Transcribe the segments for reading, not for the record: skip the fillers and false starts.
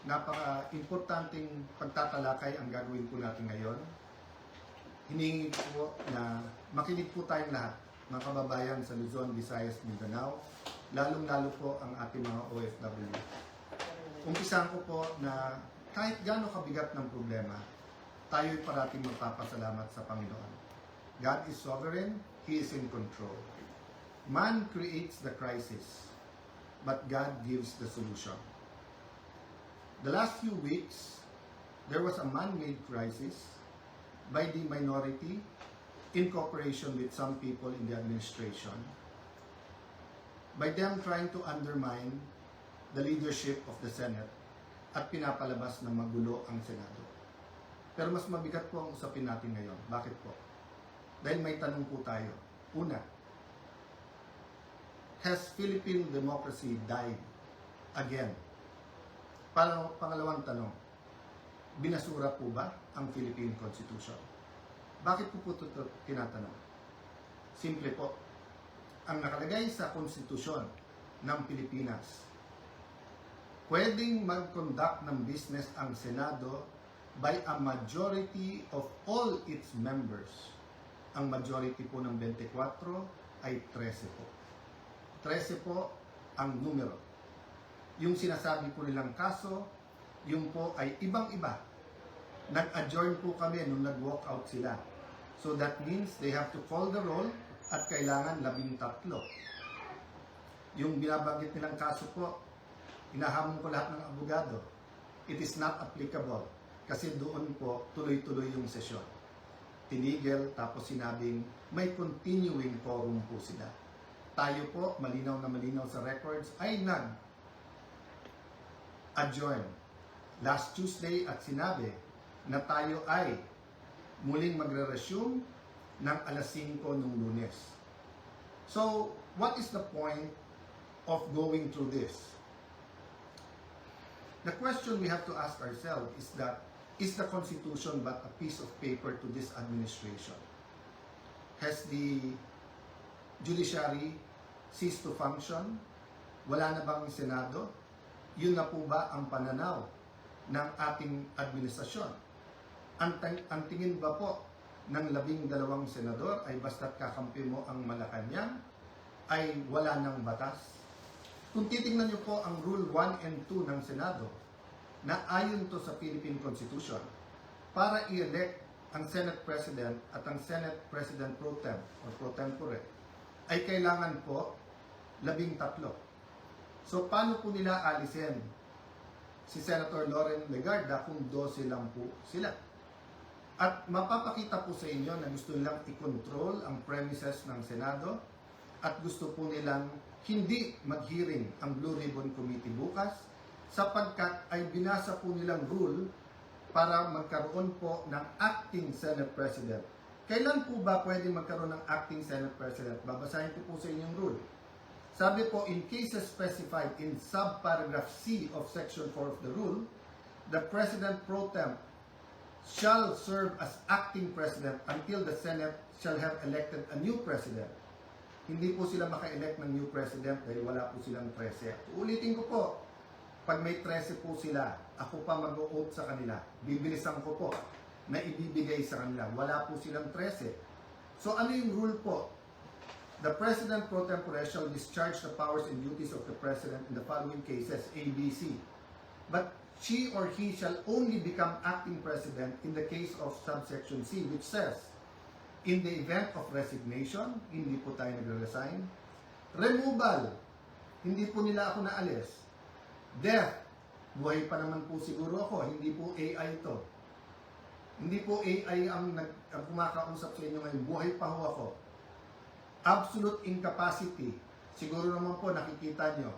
napaka-importanting pagtatalakay ang gagawin po natin ngayon. Hiningi po na makinig po tayong lahat, mga kababayan sa Luzon, Visayas, Mindanao, lalong-lalo po ang ating mga OFW. Umpisahan ko po na kahit gaano kabigat ng problema, tayo'y parating magpapasalamat sa Panginoon. God is sovereign, He is in control. Man creates the crisis, but God gives the solution. The last few weeks, there was a man-made crisis by the minority in cooperation with some people in the administration, by them trying to undermine the leadership of the Senate at pinapalabas na magulo ang Senado. Pero mas mabigat po ang usapin natin ngayon. Bakit po? Dahil may tanong po tayo. Una, has Philippine democracy died again? Pangalawang tanong, binasura po ba ang Philippine Constitution? Bakit po ito tinatanong? Simple po, ang nakalagay sa konstitusyon ng Pilipinas, pwedeng mag-conduct ng business ang Senado by a majority of all its members. Ang majority po ng 24 ay 13 po. 13 po ang numero. Yung sinasabi po nilang kaso, yung po ay ibang-iba. Nag-adjourn po kami nung nag-walk out sila. So that means they have to call the roll at kailangan 13. Yung binabanggit nilang kaso po, inahamon ko lahat ng abogado. It is not applicable kasi doon po tuloy-tuloy yung sesyon. Tinigil tapos sinabing may continuing quorum po sila. Tayo po, malinaw na malinaw sa records, ay adjourn last Tuesday at sinabi na tayo ay muling magre-resume ng alas 5 nung Lunes. So, what is the point of going through this? The question we have to ask ourselves is that, is the Constitution but a piece of paper to this administration? Has the judiciary ceased to function? Wala na bang Senado? Yun na po ba ang pananaw ng ating administrasyon? Ang tingin ba po ng 12 senador ay basta't kakampi mo ang Malacanang ay wala ng batas? Kung titingnan niyo po ang Rule 1 and 2 ng Senado na ayon to sa Philippine Constitution, para i-elect ang Senate President at ang Senate President Pro Tem or Pro Tempore ay kailangan po 13. So, paano po nila alisin si Senator Loren Legarda kung 12 lang po sila? At mapapakita po sa inyo na gusto nilang i-control ang premises ng Senado at gusto po nilang hindi mag-hearing ang Blue Ribbon Committee bukas sapagkat ay binasa po nilang rule para magkaroon po ng acting Senate President. Kailan po ba pwede magkaroon ng acting Senate President? Babasahin ko po sa inyong rule. Sabi po, in cases specified in subparagraph C of Section 4 of the rule, the President Pro Tem shall serve as acting President until the Senate shall have elected a new President. Hindi po sila maka-elect ng new President dahil wala po silang 13. Ulitin ko po, pag may 13 po sila, ako pa mag-o-oath sa kanila. Bibilisan ko po na ibibigay sa kanila. Wala po silang 13. So ano yung rule po? The President Pro Tempore shall discharge the powers and duties of the President in the following cases, A, B, C. But she or he shall only become acting President in the case of subsection C, which says, in the event of resignation, hindi po tayo nagre-resign. Removal, hindi po nila ako naalis. Death, buhay pa naman po siguro ako, hindi po AI ito. Hindi po AI ang kumakausap sa inyo ngayon, buhay pa ho ako. Absolute incapacity. Siguro naman po nakikita nyo,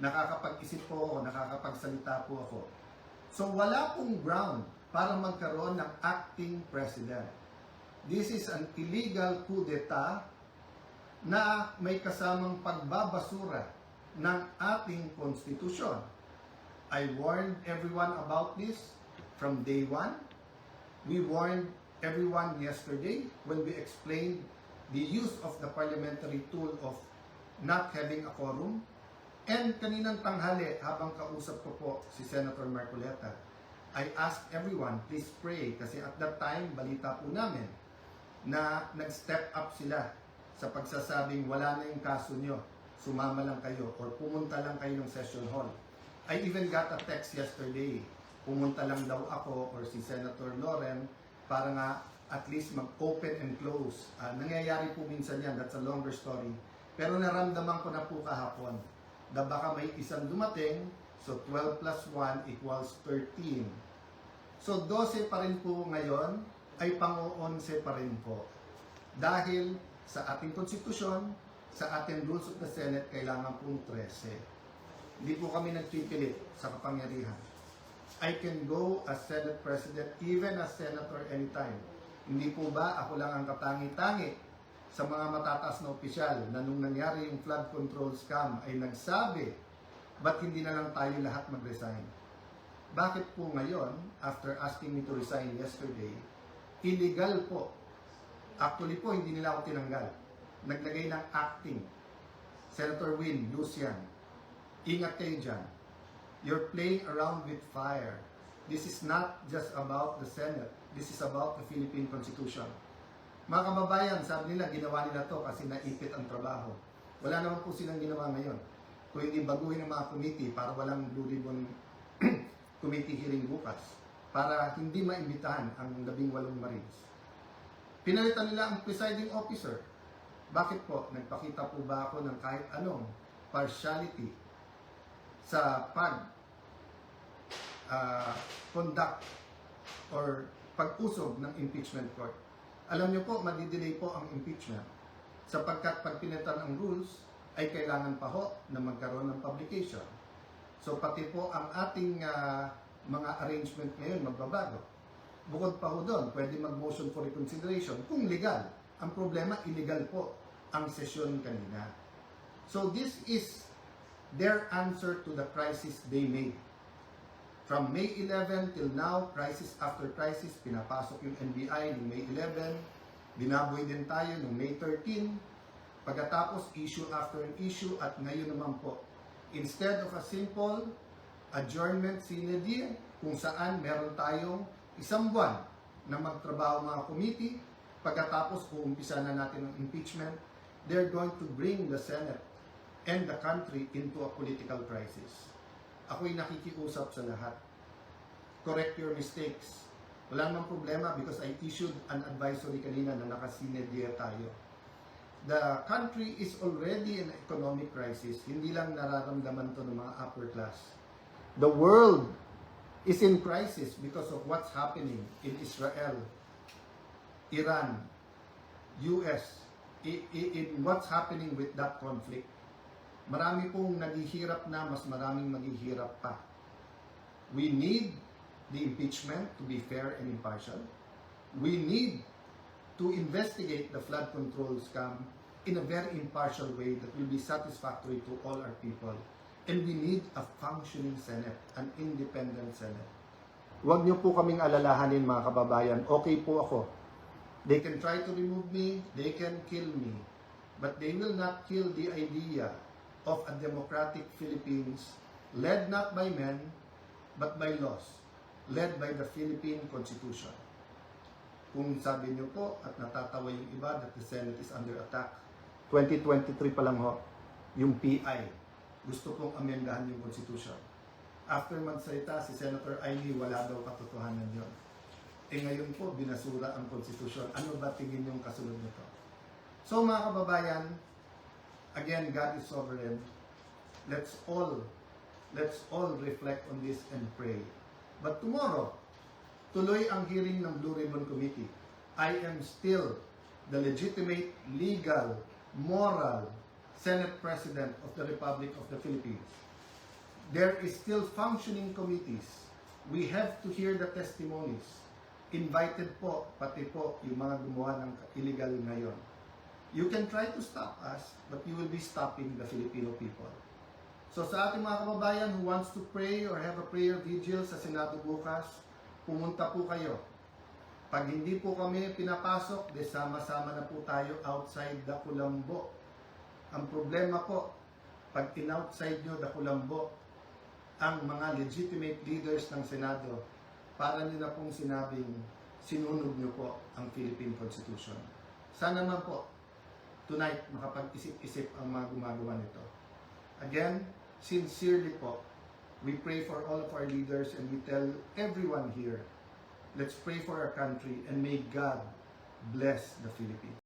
nakakapag-isip po ako, nakakapagsalita po ako. So wala pong ground para magkaroon ng acting president. This is an illegal coup d'etat na may kasamang pagbabasura ng ating konstitusyon. I warned everyone about this from day one. We warned everyone yesterday when we explained the use of the parliamentary tool of not having a quorum. And kaninang tanghali, habang kausap ko po si Senator Marcoleta, I asked everyone, please pray. Kasi at that time, balita po namin na nag-step up sila sa pagsasabing wala na yung kaso nyo, sumama lang kayo or pumunta lang kayo ng session hall. I even got a text yesterday, pumunta lang daw ako or si Senator Loren para nga at least mag-open and close. Nangyayari po minsan yan, that's a longer story. Pero naramdaman ko na po kahapon na baka may isang dumating, so 12 plus 1 equals 13. So 12 pa rin po ngayon, ay pang-11 pa rin po. Dahil sa ating konstitusyon, sa ating rules of the Senate, kailangan pong 13. Hindi po kami nagpipilit sa kapangyarihan. I can go as Senate President, even as Senator anytime. Hindi po ba ako lang ang katangi-tangi sa mga matataas na opisyal na nung nangyari yung flood control scam ay nagsabi, ba't hindi na lang tayo lahat mag-resign? Bakit po ngayon, after asking me to resign yesterday, illegal po. Actually po, hindi nila ako tinanggal. Naglagay ng acting. Senator Win, Lucian, ingat kayo dyan. You're playing around with fire. This is not just about the Senate. This is about the Philippine Constitution. Mga kababayan, sabi nila, ginawa nila to kasi naipit ang trabaho. Wala naman po silang ginawa ngayon. Kung hindi baguhin ang mga committee para walang Blue Ribbon committee hearing bukas. Para hindi maimbitahan ang 18 Marines. Pinalitan nila ang presiding officer. Bakit po? Nagpakita po ba ako ng kahit anong partiality sa conduct or pag-usog ng impeachment court? Alam niyo po, madidelay po ang impeachment sapagkat pag pinalitan ang rules ay kailangan pa ho na magkaroon ng publication. So pati po ang ating mga arrangement ngayon magbabago. Bukod pa ho doon, pwede mag-motion for reconsideration kung legal. Ang problema, illegal po ang sesyon kanina. So this is their answer to the crisis they made. From May 11 till now, crisis after crisis, pinapasok yung NBI noong May 11, binaboy din tayo noong May 13, pagkatapos issue after issue, at ngayon naman po, instead of a simple adjournment sine die, kung saan meron tayong isang buwan na magtrabaho mga committee, pagkatapos uumpisa na natin ang impeachment, they're going to bring the Senate and the country into a political crisis. Ako'y nakikiusap sa lahat. Correct your mistakes. Wala namang problema because I issued an advisory kanina na nakasine die tayo. The country is already in economic crisis. Hindi lang nararamdaman to ng mga upper class. The world is in crisis because of what's happening in Israel, Iran, US, in what's happening with that conflict. Marami pong naghihirap na, mas maraming maghihirap pa. We need the impeachment to be fair and impartial. We need to investigate the flood control scam in a very impartial way that will be satisfactory to all our people. And we need a functioning Senate, an independent Senate. Huwag niyo po kaming alalahanin mga kababayan, okay po ako. They can try to remove me, they can kill me, but they will not kill the idea of a democratic Philippines led not by men, but by laws, led by the Philippine Constitution. Kung sabi niyo po, at natatawa yung iba, that the Senate is under attack, 2023 pa lang ho, yung PI, gusto pong amendahan yung Constitution. After magsalita, si Senator Aimee, wala daw katotohanan yun. Ngayon po, binasura ang Constitution. Ano ba tingin yung kasunod nito? So mga kababayan, again, God is sovereign. Let's all reflect on this and pray. But tomorrow, tuloy ang hearing ng Blue Ribbon Committee. I am still the legitimate, legal, moral Senate President of the Republic of the Philippines. There is still functioning committees. We have to hear the testimonies. Invited po, pati po yung mga gumawa ng illegal ngayon. You can try to stop us, but you will be stopping the Filipino people. So sa ating mga kababayan who wants to pray or have a prayer vigil sa Senado bukas, pumunta po kayo. Pag hindi po kami pinapasok, sama-sama na po tayo outside the kulambo. Ang problema po, pag in-outside nyo dakulambo ang mga legitimate leaders ng Senado, para nyo na pong sinabing sinunog nyo po ang Philippine Constitution. Sana naman po, tonight, makapag-isip-isip ang mga gumagawa nito. Again, sincerely po, we pray for all of our leaders and we tell everyone here, let's pray for our country and may God bless the Philippines.